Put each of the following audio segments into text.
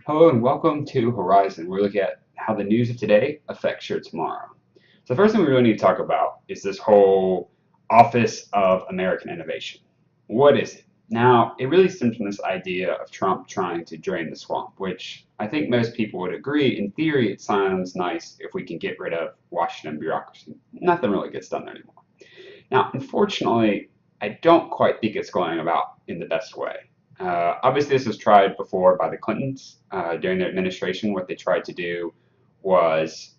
Hello and welcome to Horizon. We're looking at how the news of today affects your tomorrow. So the first thing we really need to talk about is this whole Office of American Innovation. What is it? Now, it really stems from this idea of Trump trying to drain the swamp, which I think most people would agree. In theory, it sounds nice if we can get rid of Washington bureaucracy. Nothing really gets done there anymore. Now, unfortunately, I don't quite think it's going about in the best way. Obviously, this was tried before by the Clintons during their administration. What they tried to do was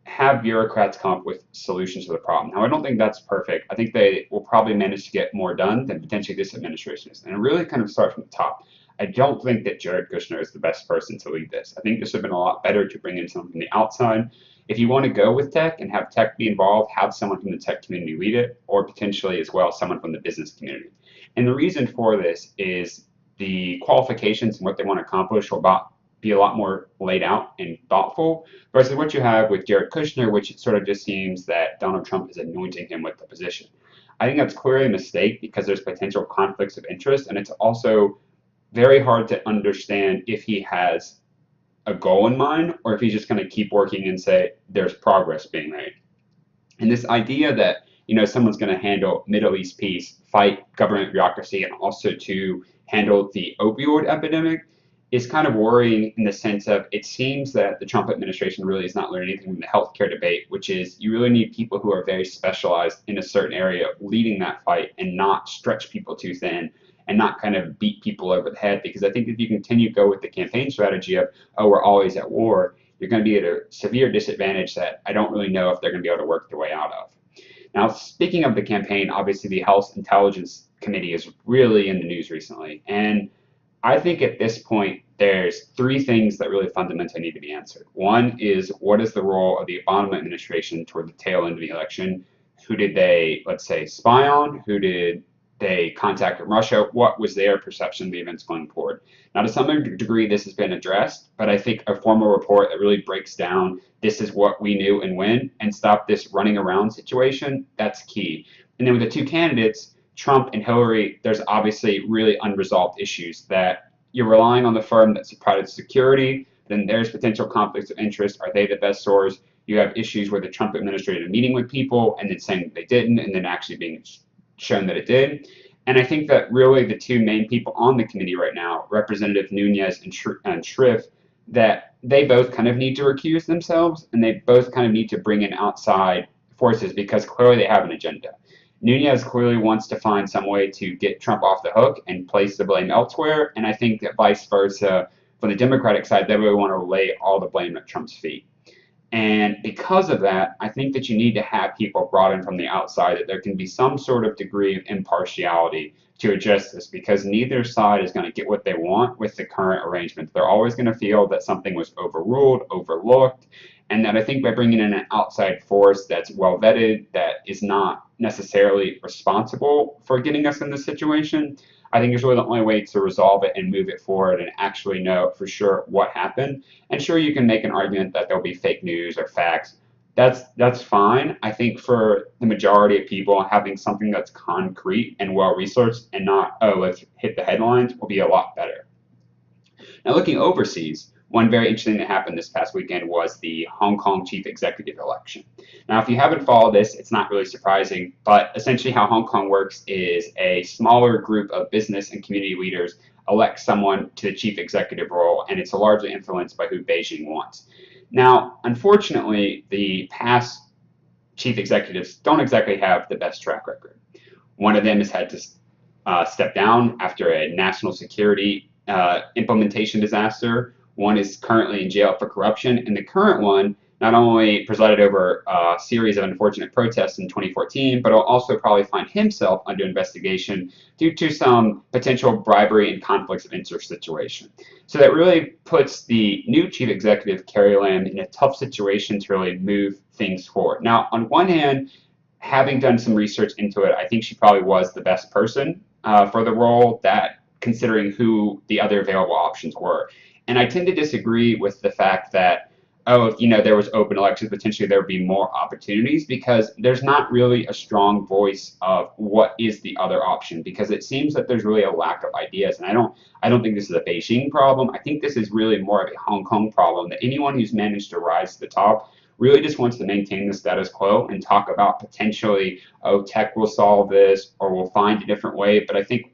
have bureaucrats come up with solutions to the problem. Now, I don't think that's perfect. I think they will probably manage to get more done than potentially this administration is. And it really kind of starts from the top. I don't think that Jared Kushner is the best person to lead this. I think this would have been a lot better to bring in someone from the outside. If you want to go with tech and have tech be involved, have someone from the tech community lead it, or potentially as well someone from the business community. And the reason for this is the qualifications and what they want to accomplish will be a lot more laid out and thoughtful versus what you have with Jared Kushner, which it sort of just seems that Donald Trump is anointing him with the position. I think that's clearly a mistake because there's potential conflicts of interest, and it's also very hard to understand if he has a goal in mind or if he's just going to keep working and say there's progress being made. And this idea that someone's going to handle Middle East peace, fight government bureaucracy, and also to handle the opioid epidemic is kind of worrying in the sense of it seems that the Trump administration really is not learning anything from the healthcare debate, which is you really need people who are very specialized in a certain area leading that fight and not stretch people too thin and not kind of beat people over the head. Because I think if you continue to go with the campaign strategy of, oh, we're always at war, you're going to be at a severe disadvantage that I don't really know if they're going to be able to work their way out of. Now, speaking of the campaign, obviously the House Intelligence Committee is really in the news recently. And I think at this point, there's three things that really fundamentally need to be answered. One is what is the role of the Obama administration toward the tail end of the election? Who did they, let's say, spy on? Who did they contact from Russia? What was their perception of the events going forward? Now, to some degree, this has been addressed, but I think a formal report that really breaks down this is what we knew and when, and stop this running around situation, that's key. And then with the two candidates, Trump and Hillary, there's obviously really unresolved issues that you're relying on the firm that's provided security, then there's potential conflicts of interest. Are they the best source? You have issues where the Trump administration meeting with people and then saying that they didn't, and then actually being shown that it did. And I think that really the two main people on the committee right now, Representative Nunes and Schiff, that they both kind of need to recuse themselves and they both kind of need to bring in outside forces because clearly they have an agenda. Nunes clearly wants to find some way to get Trump off the hook and place the blame elsewhere. And I think that vice versa, from the Democratic side, they really want to lay all the blame at Trump's feet. And because of that, I think that you need to have people brought in from the outside, that there can be some sort of degree of impartiality to address this, because neither side is going to get what they want with the current arrangement. They're always going to feel that something was overruled, overlooked, and that I think by bringing in an outside force that's well vetted, that is not necessarily responsible for getting us in this situation, I think is really the only way to resolve it and move it forward and actually know for sure what happened. And sure, you can make an argument that there'll be fake news or facts. That's fine. I think for the majority of people, having something that's concrete and well researched and not, oh, let's hit the headlines will be a lot better. Now, looking overseas, one very interesting that happened this past weekend was the Hong Kong chief executive election. Now, if you haven't followed this, it's not really surprising, but essentially how Hong Kong works is a smaller group of business and community leaders elect someone to the chief executive role, and it's largely influenced by who Beijing wants. Now, unfortunately, the past chief executives don't exactly have the best track record. One of them has had to step down after a national security implementation disaster. One is currently in jail for corruption, and the current one not only presided over a series of unfortunate protests in 2014, but will also probably find himself under investigation due to some potential bribery and conflicts of interest situation. So that really puts the new chief executive, Carrie Lam, in a tough situation to really move things forward. Now, on one hand, having done some research into it, I think she probably was the best person for the role, that considering who the other available options were. And I tend to disagree with the fact that oh, if there was open elections, potentially there would be more opportunities because there's not really a strong voice of what is the other option because it seems that there's really a lack of ideas. And I don't think this is a Beijing problem. I think this is really more of a Hong Kong problem that anyone who's managed to rise to the top really just wants to maintain the status quo and talk about potentially, oh, tech will solve this or we'll find a different way. But I think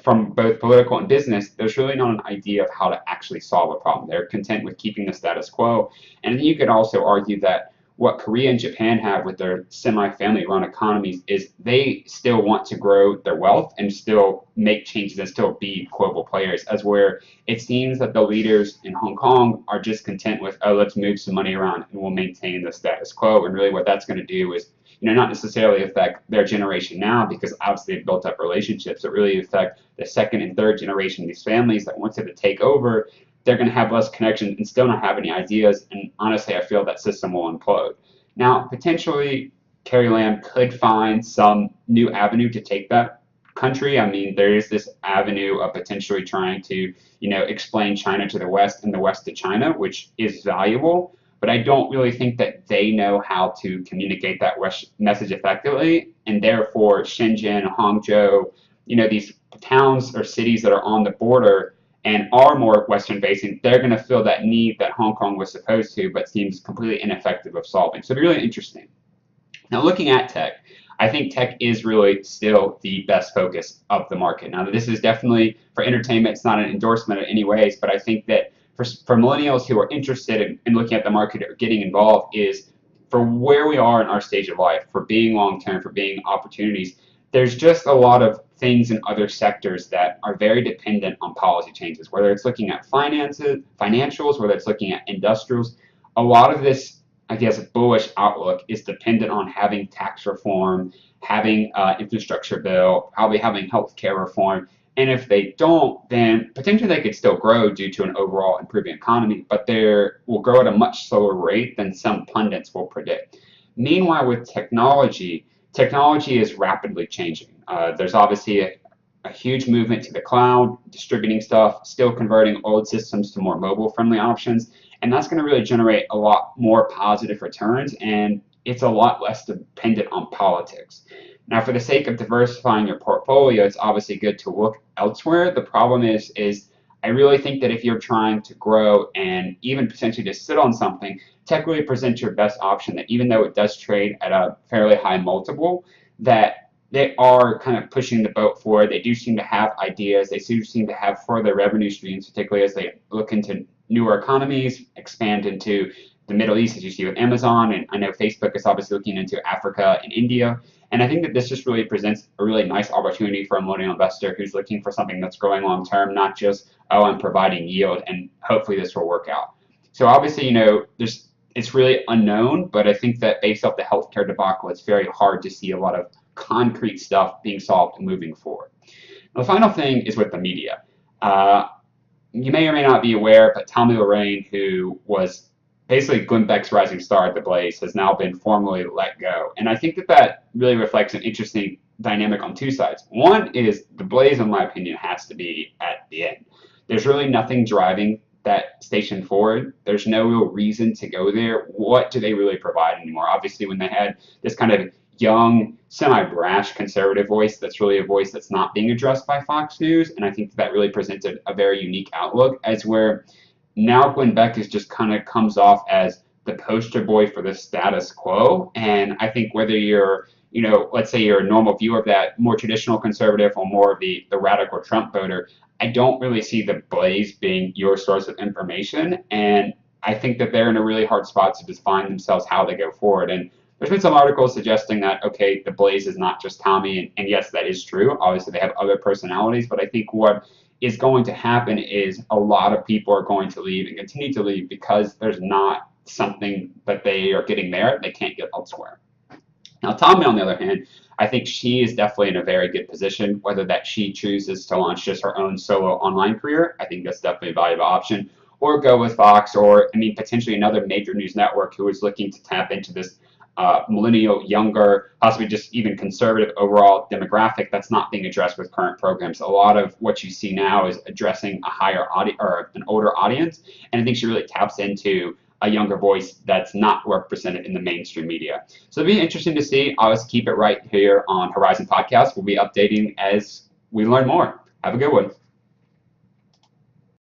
from both political and business, there's really not an idea of how to actually solve a problem. They're content with keeping the status quo. And you could also argue that what Korea and Japan have with their semi-family run economies is they still want to grow their wealth and still make changes and still be global players, as where it seems that the leaders in Hong Kong are just content with, oh, let's move some money around and we'll maintain the status quo. And really what that's going to do is not necessarily affect their generation now because obviously they've built up relationships. It really affect the second and third generation of these families that once they take over, they're going to have less connections and still not have any ideas. And honestly, I feel that system will implode. Now, potentially, Carrie Lam could find some new avenue to take that country. I mean, there is this avenue of potentially trying to, explain China to the West and the West to China, which is valuable. But I don't really think that they know how to communicate that message effectively. And therefore, Shenzhen, Hangzhou, these towns or cities that are on the border and are more Western facing, they're going to feel that need that Hong Kong was supposed to, but seems completely ineffective of solving. So it'll be really interesting. Now, looking at tech, I think tech is really still the best focus of the market. Now, this is definitely for entertainment. It's not an endorsement in any ways, but I think that for millennials who are interested in looking at the market or getting involved is for where we are in our stage of life, for being long-term, for being opportunities, there's just a lot of things in other sectors that are very dependent on policy changes, whether it's looking at financials, whether it's looking at industrials. A lot of this, I guess, bullish outlook is dependent on having tax reform, having infrastructure bill, probably having healthcare reform. And if they don't, then potentially they could still grow due to an overall improving economy, but they will grow at a much slower rate than some pundits will predict. Meanwhile, with technology is rapidly changing. There's obviously a huge movement to the cloud, distributing stuff, still converting old systems to more mobile-friendly options, and that's going to really generate a lot more positive returns, and it's a lot less dependent on politics. Now, for the sake of diversifying your portfolio, it's obviously good to look elsewhere. The problem is I really think that if you're trying to grow and even potentially just sit on something, tech really presents your best option, that even though it does trade at a fairly high multiple, that they are kind of pushing the boat forward. They do seem to have ideas. They do seem to have further revenue streams, particularly as they look into newer economies, expand into the Middle East, as you see with Amazon. And I know Facebook is obviously looking into Africa and India. And I think that this just really presents a really nice opportunity for a millennial investor who's looking for something that's growing long term, not just, oh, I'm providing yield and hopefully this will work out. So obviously, it's really unknown, but I think that based off the healthcare debacle, it's very hard to see a lot of concrete stuff being solved and moving forward. Now, the final thing is with the media. You may or may not be aware, but Tommy Lorraine, who was basically Glenn Beck's rising star at The Blaze, has now been formally let go. And I think that really reflects an interesting dynamic on two sides. One is The Blaze, in my opinion, has to be at the end. There's really nothing driving that station forward. There's no real reason to go there. What do they really provide anymore? Obviously, when they had this kind of young, semi-brash conservative voice, that's really a voice that's not being addressed by Fox News. And I think that really presented a very unique outlook, as where now Glenn Beck is just kind of comes off as the poster boy for the status quo. And I think whether you're, let's say you're a normal viewer of that, more traditional conservative or more of the radical Trump voter, I don't really see The Blaze being your source of information. And I think that they're in a really hard spot to define themselves how they go forward. And there's been some articles suggesting that, okay, The Blaze is not just Tommy. And yes, that is true. Obviously, they have other personalities. But I think what is going to happen is a lot of people are going to leave and continue to leave because there's not something that they are getting there they can't get elsewhere. Now, Tommy, on the other hand, I think she is definitely in a very good position, whether that she chooses to launch just her own solo online career. I think that's definitely a valuable option, or go with Fox, or potentially another major news network who is looking to tap into this millennial, younger, possibly just even conservative overall demographic that's not being addressed with current programs. A lot of what you see now is addressing a higher audience or an older audience, and I think she really taps into a younger voice that's not represented in the mainstream media. So it'll be interesting to see. I'll just keep it right here on Horizon Podcast. We'll be updating as we learn more. Have a good one.